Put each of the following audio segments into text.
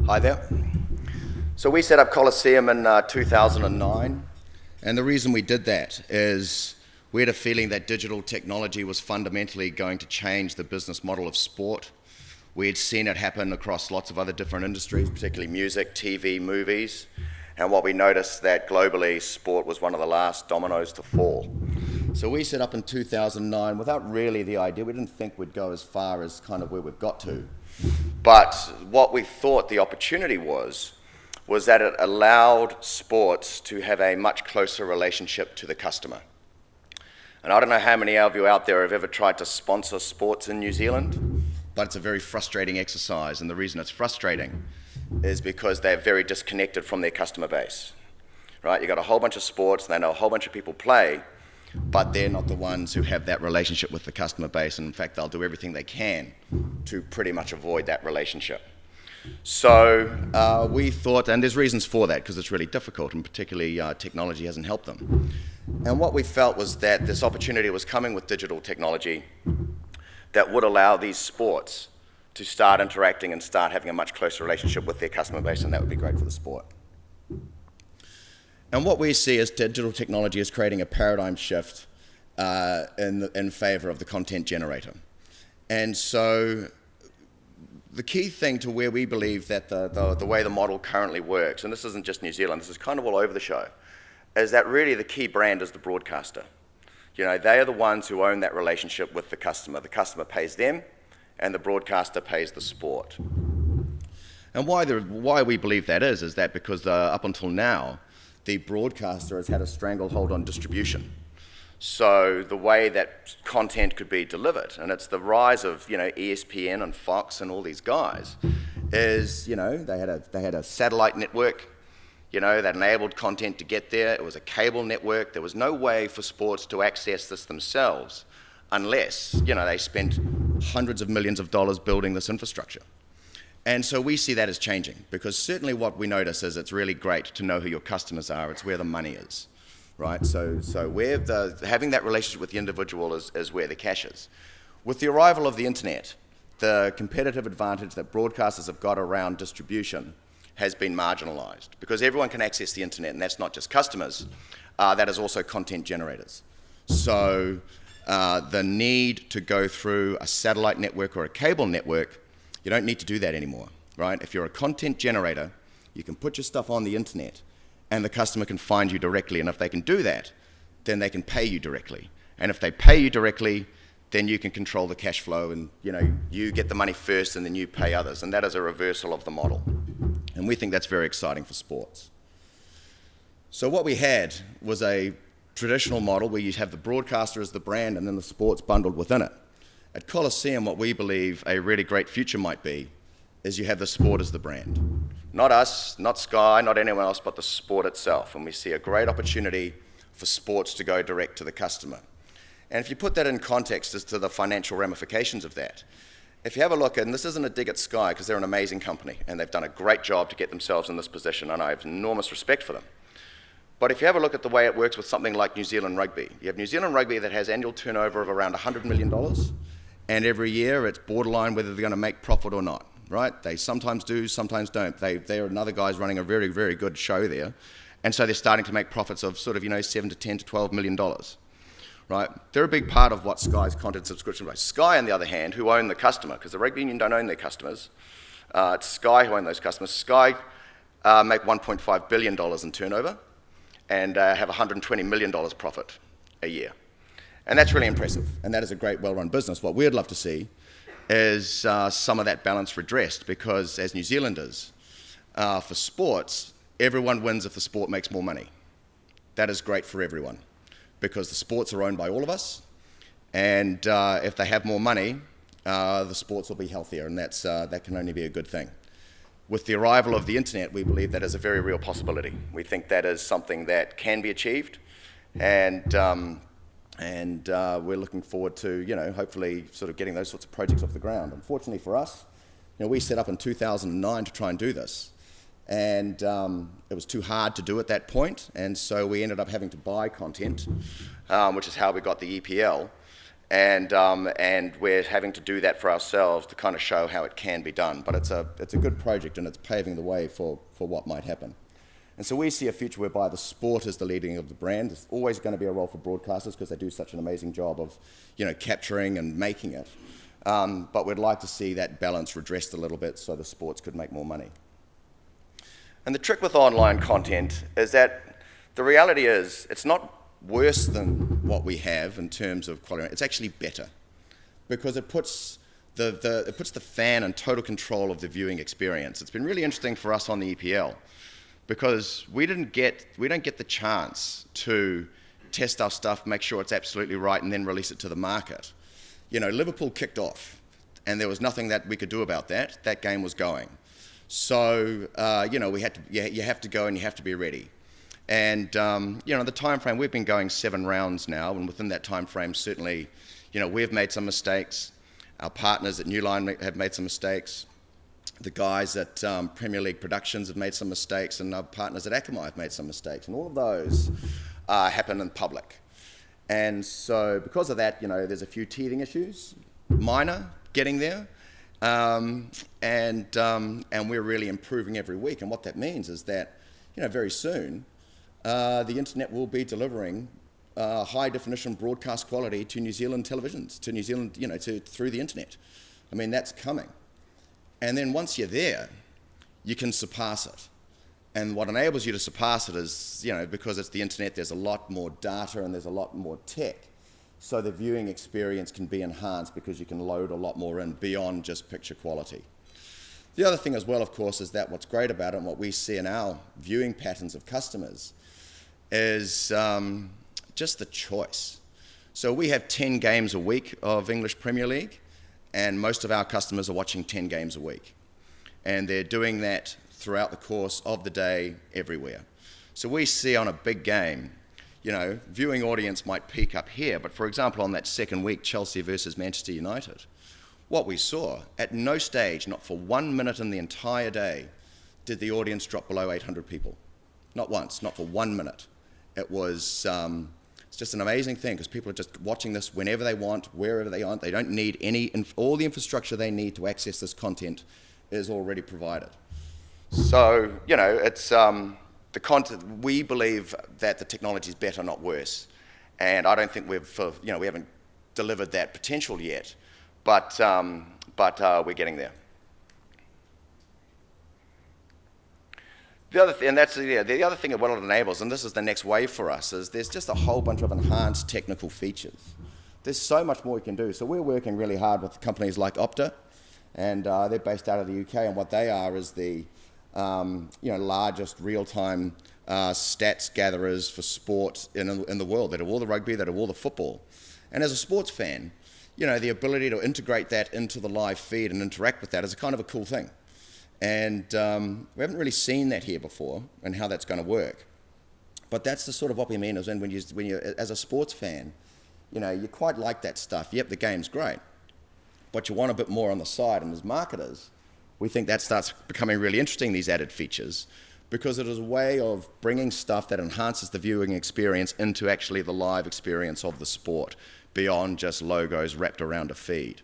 Hi there. So we set up Coliseum in 2009, and the reason we did that is we had a feeling that digital technology was fundamentally going to change the business model of sport. We had seen it happen across lots of other different industries, particularly music, TV, movies, and what we noticed that globally, sport was one of the last dominoes to fall. So we set up in 2009 without really the idea. We didn't think we'd go as far as kind of where we've got to. But what we thought the opportunity was that it allowed sports to have a much closer relationship to the customer. And I don't know how many of you out there have ever tried to sponsor sports in New Zealand, but it's a very frustrating exercise. And the reason it's frustrating is because they're very disconnected from their customer base. Right? You've got a whole bunch of sports, and they know a whole bunch of people play, but they're not the ones who have that relationship with the customer base, and in fact they'll do everything they can to pretty much avoid that relationship. So we thought, and there's reasons for that because it's really difficult, and particularly technology hasn't helped them. And what we felt was that this opportunity was coming with digital technology that would allow these sports to start interacting and start having a much closer relationship with their customer base, and that would be great for the sport. And what we see is digital technology is creating a paradigm shift in favor of the content generator. And so the key thing to where we believe that the way the model currently works, and this isn't just New Zealand, this is kind of all over the show, is that really the key brand is the broadcaster. You know, they are the ones who own that relationship with the customer. The customer pays them, and the broadcaster pays the sport. And why we believe that is that because up until now, the broadcaster has had a stranglehold on distribution. So the way that content could be delivered, and it's the rise of ESPN and Fox and all these guys, is they had a satellite network, that enabled content to get there. It was a cable network. There was no way for sports to access this themselves unless they spent hundreds of millions of dollars building this infrastructure. And so we see that as changing, because certainly what we notice is it's really great to know who your customers are. It's where the money is, right? So where having that relationship with the individual is where the cash is. With the arrival of the internet, the competitive advantage that broadcasters have got around distribution has been marginalized, because everyone can access the internet, and that's not just customers, that is also content generators. So the need to go through a satellite network or a cable network, you don't need to do that anymore, right? If you're a content generator, you can put your stuff on the internet and the customer can find you directly. And if they can do that, then they can pay you directly. And if they pay you directly, then you can control the cash flow, and you get the money first and then you pay others. And that is a reversal of the model. And we think that's very exciting for sports. So what we had was a traditional model where you have the broadcaster as the brand and then the sports bundled within it. At Coliseum, what we believe a really great future might be is you have the sport as the brand. Not us, not Sky, not anyone else, but the sport itself. And we see a great opportunity for sports to go direct to the customer. And if you put that in context as to the financial ramifications of that, if you have a look, and this isn't a dig at Sky because they're an amazing company and they've done a great job to get themselves in this position, and I have enormous respect for them. But if you have a look at the way it works with something like New Zealand Rugby, you have New Zealand Rugby that has annual turnover of around $100 million. And every year it's borderline whether they're going to make profit or not, right? They sometimes do, sometimes don't. They are another guy's running a very, very good show there. And so they're starting to make profits of sort of, $7 to $10 to $12 million, right? They're a big part of what Sky's content subscription rate. Sky, on the other hand, who own the customer, because the rugby union don't own their customers. It's Sky who own those customers. Sky make $1.5 billion in turnover and have $120 million profit a year. And that's really impressive, and that is a great, well-run business. What we'd love to see is some of that balance redressed, because as New Zealanders, for sports, everyone wins if the sport makes more money. That is great for everyone, because the sports are owned by all of us, and if they have more money, the sports will be healthier, and that can only be a good thing. With the arrival of the internet, we believe that is a very real possibility. We think that is something that can be achieved, and we're looking forward to, hopefully sort of getting those sorts of projects off the ground. Unfortunately for us, we set up in 2009 to try and do this, and it was too hard to do at that point, and so we ended up having to buy content, which is how we got the EPL. And we're having to do that for ourselves to kind of show how it can be done. But it's a good project, and it's paving the way for what might happen. And so we see a future whereby the sport is the leading of the brand. There's always going to be a role for broadcasters because they do such an amazing job of, capturing and making it. But we'd like to see that balance redressed a little bit so the sports could make more money. And the trick with online content is that the reality is it's not worse than what we have in terms of quality. It's actually better because it puts the fan in total control of the viewing experience. It's been really interesting for us on the EPL because we don't get the chance to test our stuff, make sure it's absolutely right, and then release it to the market. Liverpool kicked off, and there was nothing that we could do about that. That game was going. So, you have to go and you have to be ready. And, the time frame, we've been going 7 rounds now, and within that time frame, certainly, we've made some mistakes. Our partners at Newline have made some mistakes. The guys at Premier League Productions have made some mistakes, and our partners at Akamai have made some mistakes. And all of those happen in public. And so because of that, there's a few teething issues, minor, getting there. And we're really improving every week. And what that means is that, very soon, the internet will be delivering high definition broadcast quality to New Zealand televisions, to New Zealand, through the internet. I mean, that's coming. And then once you're there, you can surpass it. And what enables you to surpass it is, because it's the internet, there's a lot more data and there's a lot more tech. So the viewing experience can be enhanced because you can load a lot more in beyond just picture quality. The other thing as well, of course, is that what's great about it and what we see in our viewing patterns of customers is just the choice. So we have 10 games a week of English Premier League, and most of our customers are watching 10 games a week. And they're doing that throughout the course of the day, everywhere. So we see on a big game, viewing audience might peak up here, but for example, on that second week, Chelsea versus Manchester United, what we saw, at no stage, not for 1 minute in the entire day, did the audience drop below 800 people. Not once, not for 1 minute. It was, it's just an amazing thing because people are just watching this whenever they want, wherever they want. They don't need all the infrastructure they need to access this content is already provided. So, it's the content. We believe that the technology is better, not worse. And I don't think we haven't delivered that potential yet, but we're getting there. The other thing that what it enables, and this is the next wave for us, is there's just a whole bunch of enhanced technical features. There's so much more we can do. So we're working really hard with companies like Opta, and they're based out of the UK, and what they are is the largest real-time stats gatherers for sport in the world. They do all the rugby, they do all the football. And as a sports fan, the ability to integrate that into the live feed and interact with that is a kind of a cool thing. And we haven't really seen that here before and how that's going to work. But that's the sort of what we mean is when you as a sports fan, you quite like that stuff. Yep, the game's great, but you want a bit more on the side. And as marketers, we think that starts becoming really interesting, these added features, because it is a way of bringing stuff that enhances the viewing experience into actually the live experience of the sport, beyond just logos wrapped around a feed.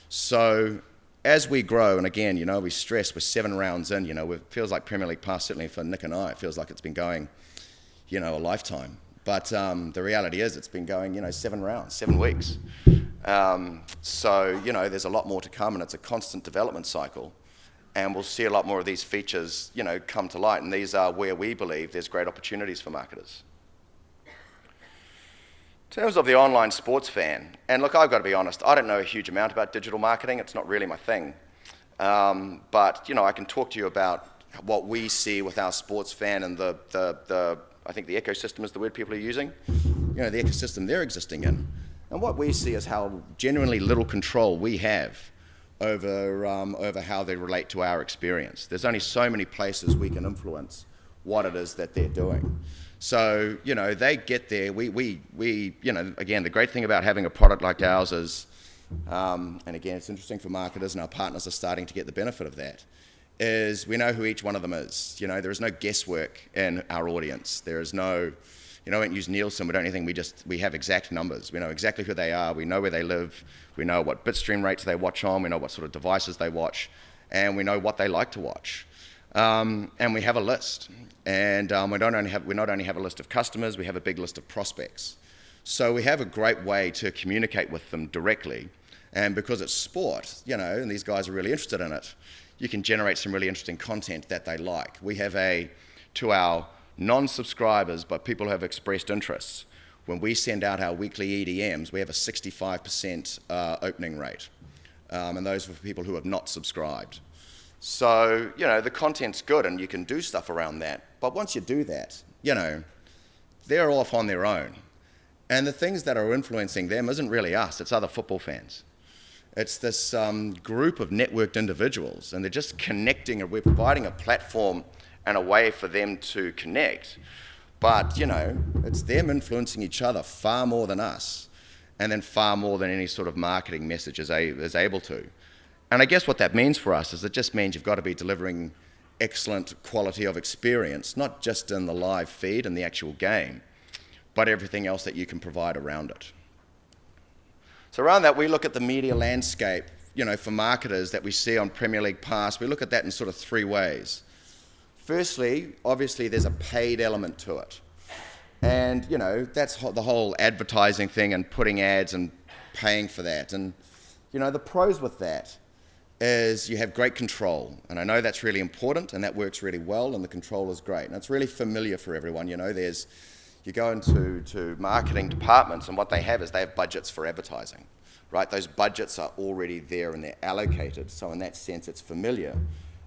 So as we grow, and again, we stress we're 7 rounds in, it feels like Premier League Pass, certainly for Nick and I, it feels like it's been going, a lifetime. But the reality is it's been going, 7 rounds, 7 weeks. So, there's a lot more to come, and it's a constant development cycle. And we'll see a lot more of these features, come to light. And these are where we believe there's great opportunities for marketers. In terms of the online sports fan, and look, I've got to be honest, I don't know a huge amount about digital marketing. It's not really my thing. But, I can talk to you about what we see with our sports fan and I think the ecosystem is the word people are using. The ecosystem they're existing in. And what we see is how genuinely little control we have over how they relate to our experience. There's only so many places we can influence what it is that they're doing. So, they get there. We again, the great thing about having a product like ours is, and again, it's interesting for marketers, and our partners are starting to get the benefit of that, is we know who each one of them is. There is no guesswork in our audience. There is no, You know, we don't use Nielsen, we don't anything, we have exact numbers. We know exactly who they are, we know where they live, we know what bitstream rates they watch on, we know what sort of devices they watch, and we know what they like to watch. And we have a list. And we not only have a list of customers, we have a big list of prospects. So we have a great way to communicate with them directly. And because it's sport, you know, and these guys are really interested in it, you can generate some really interesting content that they like. We have to our non-subscribers, but people who have expressed interests, when we send out our weekly EDMs, we have a 65% opening rate. And those are for people who have not subscribed. So, you know, the content's good and you can do stuff around that. But once you do that, you know, they're off on their own. And the things that are influencing them isn't really us, it's other football fans. It's this group of networked individuals, and they're just connecting, and we're providing a platform and a way for them to connect. But, you know, it's them influencing each other far more than us, and then far more than any sort of marketing message is able to. And I guess what that means for us is it just means you've got to be delivering excellent quality of experience, not just in the live feed and the actual game, but everything else that you can provide around it. So around that, we look at the media landscape, you know, for marketers that we see on Premier League Pass. We look at that in sort of three ways. Firstly, obviously, there's a paid element to it. And, you know, that's the whole advertising thing and putting ads and paying for that. And, you know, the pros with that is you have great control. And I know that's really important, and that works really well, and the control is great. And it's really familiar for everyone. You know, you go into marketing departments, and what they have is they have budgets for advertising, right? Those budgets are already there and they're allocated. So in that sense, it's familiar.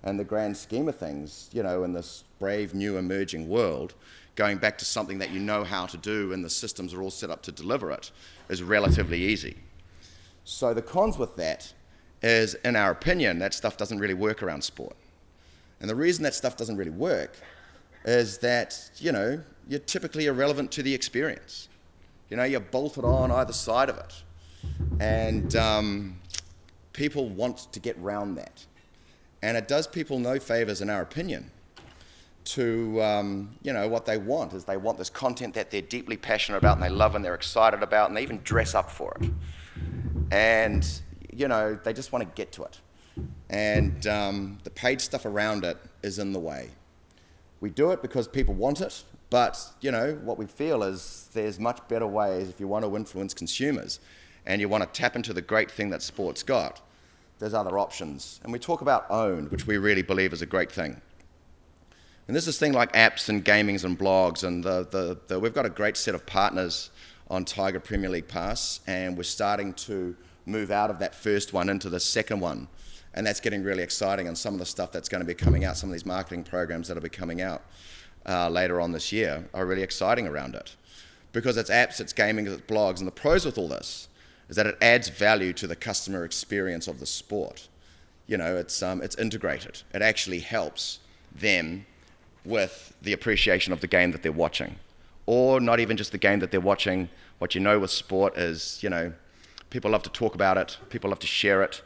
And the grand scheme of things, you know, in this brave, new, emerging world, going back to something that you know how to do and the systems are all set up to deliver it is relatively easy. So the cons with that is, in our opinion, that stuff doesn't really work around sport. And the reason that stuff doesn't really work is that, you know, you're typically irrelevant to the experience. You know, you're bolted on either side of it. And people want to get round that. And it does people no favors, in our opinion, to, you know, what they want is they want this content that they're deeply passionate about and they love and they're excited about, and they even dress up for it. And, you know, they just want to get to it. And the paid stuff around it is in the way. We do it because people want it, but, you know, what we feel is there's much better ways if you want to influence consumers and you want to tap into the great thing that sport's got. There's other options. And we talk about owned, which we really believe is a great thing. And there's this thing like apps and gamings and blogs, and we've got a great set of partners on Tiger Premier League Pass, and we're starting to move out of that first one into the second one. And that's getting really exciting, and some of the stuff that's going to be coming out, some of these marketing programs that will be coming out later on this year are really exciting around it. Because it's apps, it's gaming, it's blogs, and the pros with all this is that it adds value to the customer experience of the sport. You know, it's integrated. It actually helps them with the appreciation of the game that they're watching. Or not even just the game that they're watching. What you know with sport is, you know, people love to talk about it, people love to share it,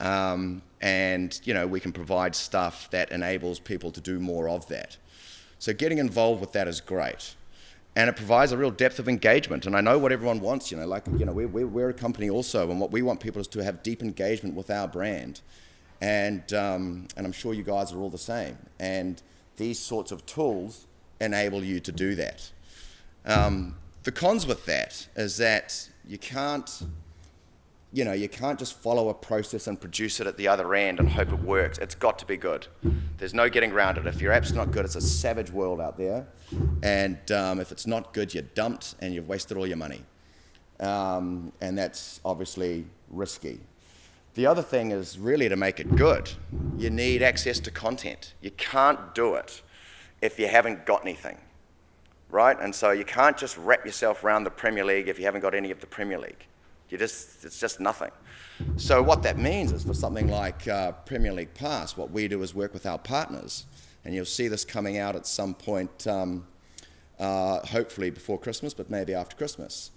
and, you know, we can provide stuff that enables people to do more of that. So getting involved with that is great. And it provides a real depth of engagement. And I know what everyone wants, you know, like, you know, we're a company also, and what we want people is to have deep engagement with our brand. And I'm sure you guys are all the same. And these sorts of tools enable you to do that. The cons with that is that you can't just follow a process and produce it at the other end and hope it works. It's got to be good. There's no getting around it. If your app's not good, it's a savage world out there. And if it's not good, you're dumped and you've wasted all your money. And that's obviously risky. The other thing is really to make it good, you need access to content. You can't do it if you haven't got anything, right? And so you can't just wrap yourself around the Premier League if you haven't got any of the Premier League. It's just nothing. So what that means is for something like Premier League Pass, what we do is work with our partners, and you'll see this coming out at some point, hopefully before Christmas, but maybe after Christmas,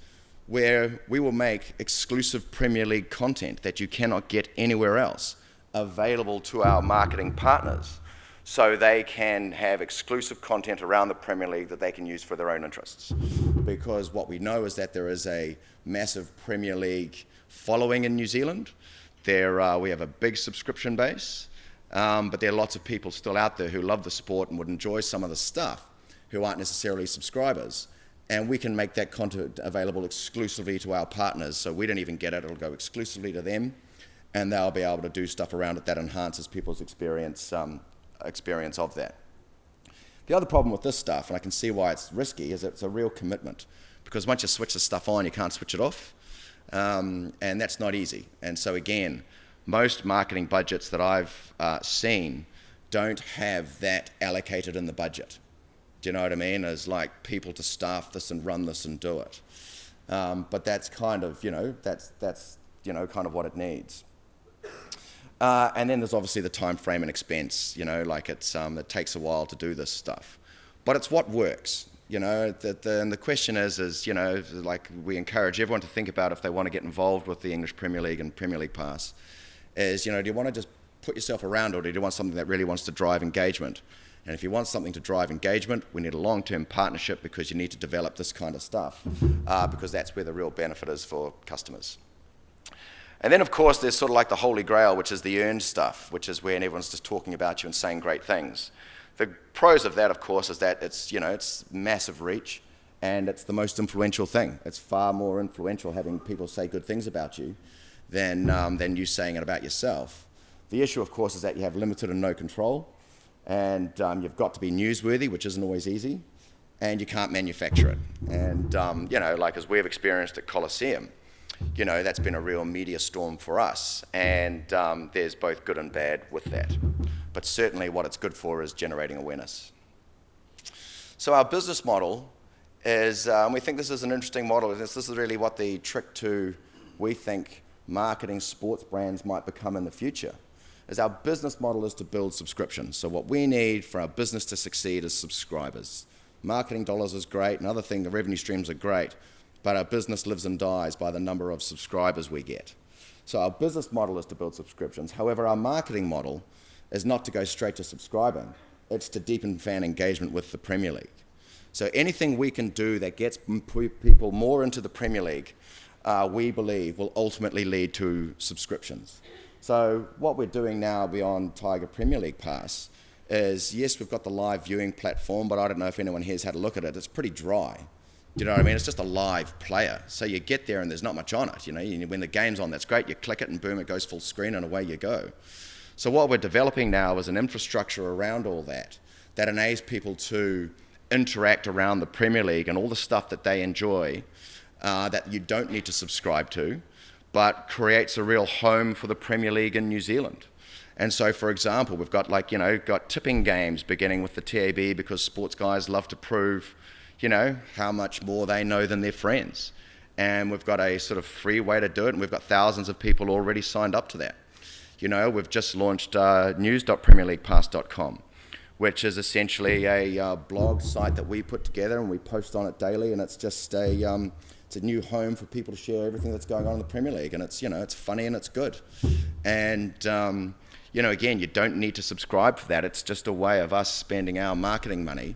where we will make exclusive Premier League content that you cannot get anywhere else available to our marketing partners. so they can have exclusive content around the Premier League that they can use for their own interests. Because what we know is that there is a massive Premier League following in New Zealand. We have a big subscription base, but there are lots of people still out there who love the sport and would enjoy some of the stuff who aren't necessarily subscribers. And we can make that content available exclusively to our partners, so we don't even get it, it'll go exclusively to them, and they'll be able to do stuff around it that enhances people's experience of that. The other problem with this stuff, and I can see why it's risky, is it's a real commitment, because once you switch the stuff on, you can't switch it off, and that's not easy. And so again, most marketing budgets that I've seen don't have that allocated in the budget. Do you know what I mean? As like people to staff this and run this and do it. But that's kind of, that's kind of what it needs. And then there's obviously the time frame and expense, it takes a while to do this stuff. But it's what works, and the question is, we encourage everyone to think about if they want to get involved with the English Premier League and Premier League Pass, is, do you want to just put yourself around, or do you want something that really wants to drive engagement? And if you want something to drive engagement, we need a long-term partnership, because you need to develop this kind of stuff, because that's where the real benefit is for customers. And then, of course, there's sort of like the holy grail, which is the earned stuff, which is when everyone's just talking about you and saying great things. The pros of that, of course, is that it's massive reach, and it's the most influential thing. It's far more influential having people say good things about you than you saying it about yourself. The issue, of course, is that you have limited and no control. And you've got to be newsworthy, which isn't always easy, and you can't manufacture it. And, as we've experienced at Coliseum, that's been a real media storm for us, and there's both good and bad with that. But certainly what it's good for is generating awareness. So our business model is, we think this is an interesting model. This is really what the trick to, we think, marketing sports brands might become in the future. Is our business model is to build subscriptions. So what we need for our business to succeed is subscribers. Marketing dollars is great, another thing, the revenue streams are great, but our business lives and dies by the number of subscribers we get. So our business model is to build subscriptions. However, our marketing model is not to go straight to subscribing, it's to deepen fan engagement with the Premier League. So anything we can do that gets people more into the Premier League, we believe will ultimately lead to subscriptions. So what we're doing now beyond Tiger Premier League Pass is, yes, we've got the live viewing platform, but I don't know if anyone here's had a look at it. It's pretty dry. Do you know what I mean? It's just a live player. So you get there and there's not much on it. When the game's on, that's great. You click it and boom, it goes full screen and away you go. So what we're developing now is an infrastructure around all that enables people to interact around the Premier League and all the stuff that they enjoy that you don't need to subscribe to, but creates a real home for the Premier League in New Zealand. And so, for example, we've got got tipping games beginning with the TAB, because sports guys love to prove, how much more they know than their friends. And we've got a sort of free way to do it, and we've got thousands of people already signed up to that. We've just launched news.premierleaguepass.com, which is essentially a blog site that we put together and we post on it daily, and it's just it's a new home for people to share everything that's going on in the Premier League, and it's it's funny and it's good. And again, you don't need to subscribe for that. It's just a way of us spending our marketing money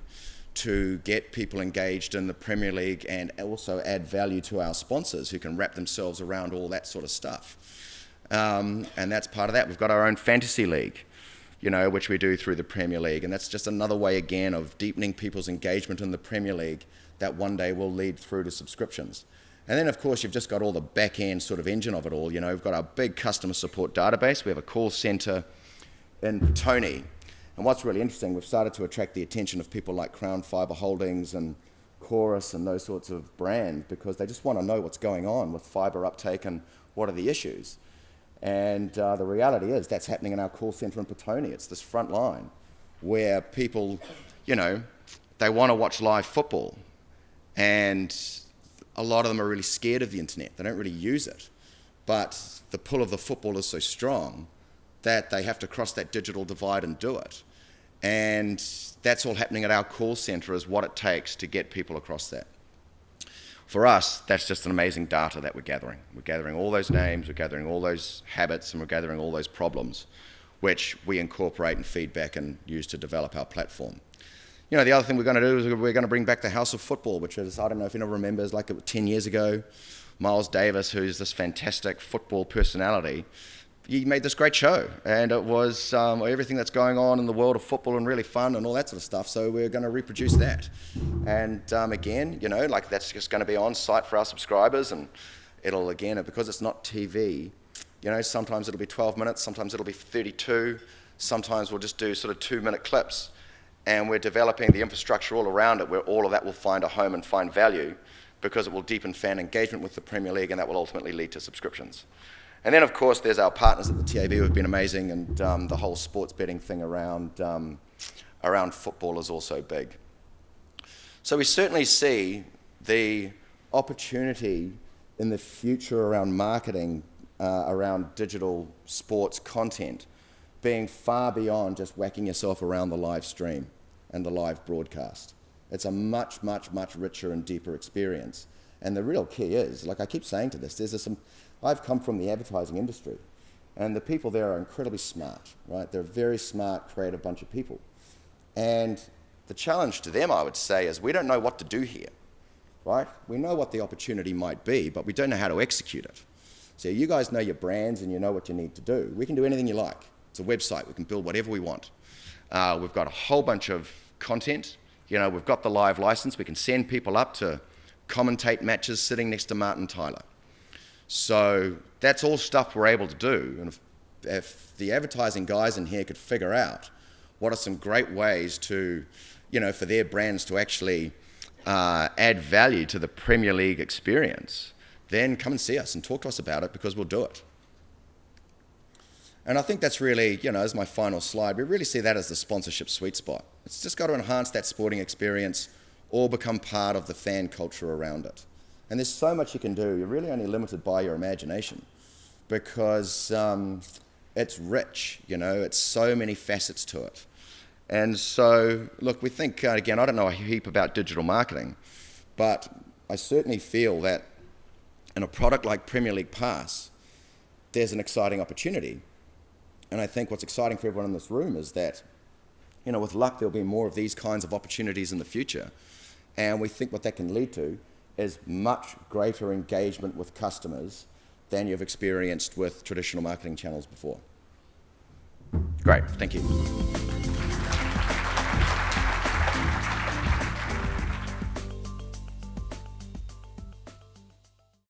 to get people engaged in the Premier League and also add value to our sponsors who can wrap themselves around all that sort of stuff. And that's part of that. We've got our own fantasy league, which we do through the Premier League, and that's just another way again of deepening people's engagement in the Premier League that one day will lead through to subscriptions. And then, of course, you've just got all the back-end sort of engine of it all. We've got our big customer support database. We have a call centre in Petone. And what's really interesting, we've started to attract the attention of people like Crown Fibre Holdings and Chorus and those sorts of brands, because they just want to know what's going on with fibre uptake and what are the issues. And the reality is that's happening in our call centre in Petone. It's this front line where people, they want to watch live football. And a lot of them are really scared of the internet. They don't really use it. But the pull of the football is so strong that they have to cross that digital divide and do it. And that's all happening at our call centre, is what it takes to get people across that. For us, that's just an amazing data that we're gathering. We're gathering all those names, we're gathering all those habits, and we're gathering all those problems, which we incorporate and feedback and use to develop our platform. You know, the other thing we're going to do is we're going to bring back the House of Football, which is, I don't know if anyone remembers, like 10 years ago, Miles Davis, who's this fantastic football personality, he made this great show, and it was everything that's going on in the world of football and really fun and all that sort of stuff, so we're going to reproduce that. And again, you know, like that's just going to be on site for our subscribers, and it'll, again, because it's not TV, you know, sometimes it'll be 12 minutes, sometimes it'll be 32, sometimes we'll just do sort of 2-minute clips, and we're developing the infrastructure all around it where all of that will find a home and find value, because it will deepen fan engagement with the Premier League, and that will ultimately lead to subscriptions. And then, of course, there's our partners at the TAB who have been amazing, and the whole sports betting thing around football is also big. So we certainly see the opportunity in the future around marketing, around digital sports content, being far beyond just whacking yourself around the live stream and the live broadcast. It's a much, much, much richer and deeper experience. And the real key is, like I keep saying to this, I've come from the advertising industry, and the people there are incredibly smart, right? They're a very smart, creative bunch of people. And the challenge to them, I would say, is we don't know what to do here, right? We know what the opportunity might be, but we don't know how to execute it. So you guys know your brands and you know what you need to do. We can do anything you like. It's a website. We can build whatever we want. We've got a whole bunch of content. You know, we've got the live license. We can send people up to commentate matches sitting next to Martin Tyler. So that's all stuff we're able to do. And if the advertising guys in here could figure out what are some great ways to, you know, for their brands to actually add value to the Premier League experience, then come and see us and talk to us about it, because we'll do it. And I think that's really, you know, as my final slide, we really see that as the sponsorship sweet spot. It's just got to enhance that sporting experience or become part of the fan culture around it. And there's so much you can do. You're really only limited by your imagination, because it's rich, you know, it's so many facets to it. And so, look, we think, again, I don't know a heap about digital marketing, but I certainly feel that in a product like Premier League Pass, there's an exciting opportunity. And I think what's exciting for everyone in this room is that, you know, with luck, there'll be more of these kinds of opportunities in the future. And we think what that can lead to is much greater engagement with customers than you've experienced with traditional marketing channels before. Great, thank you.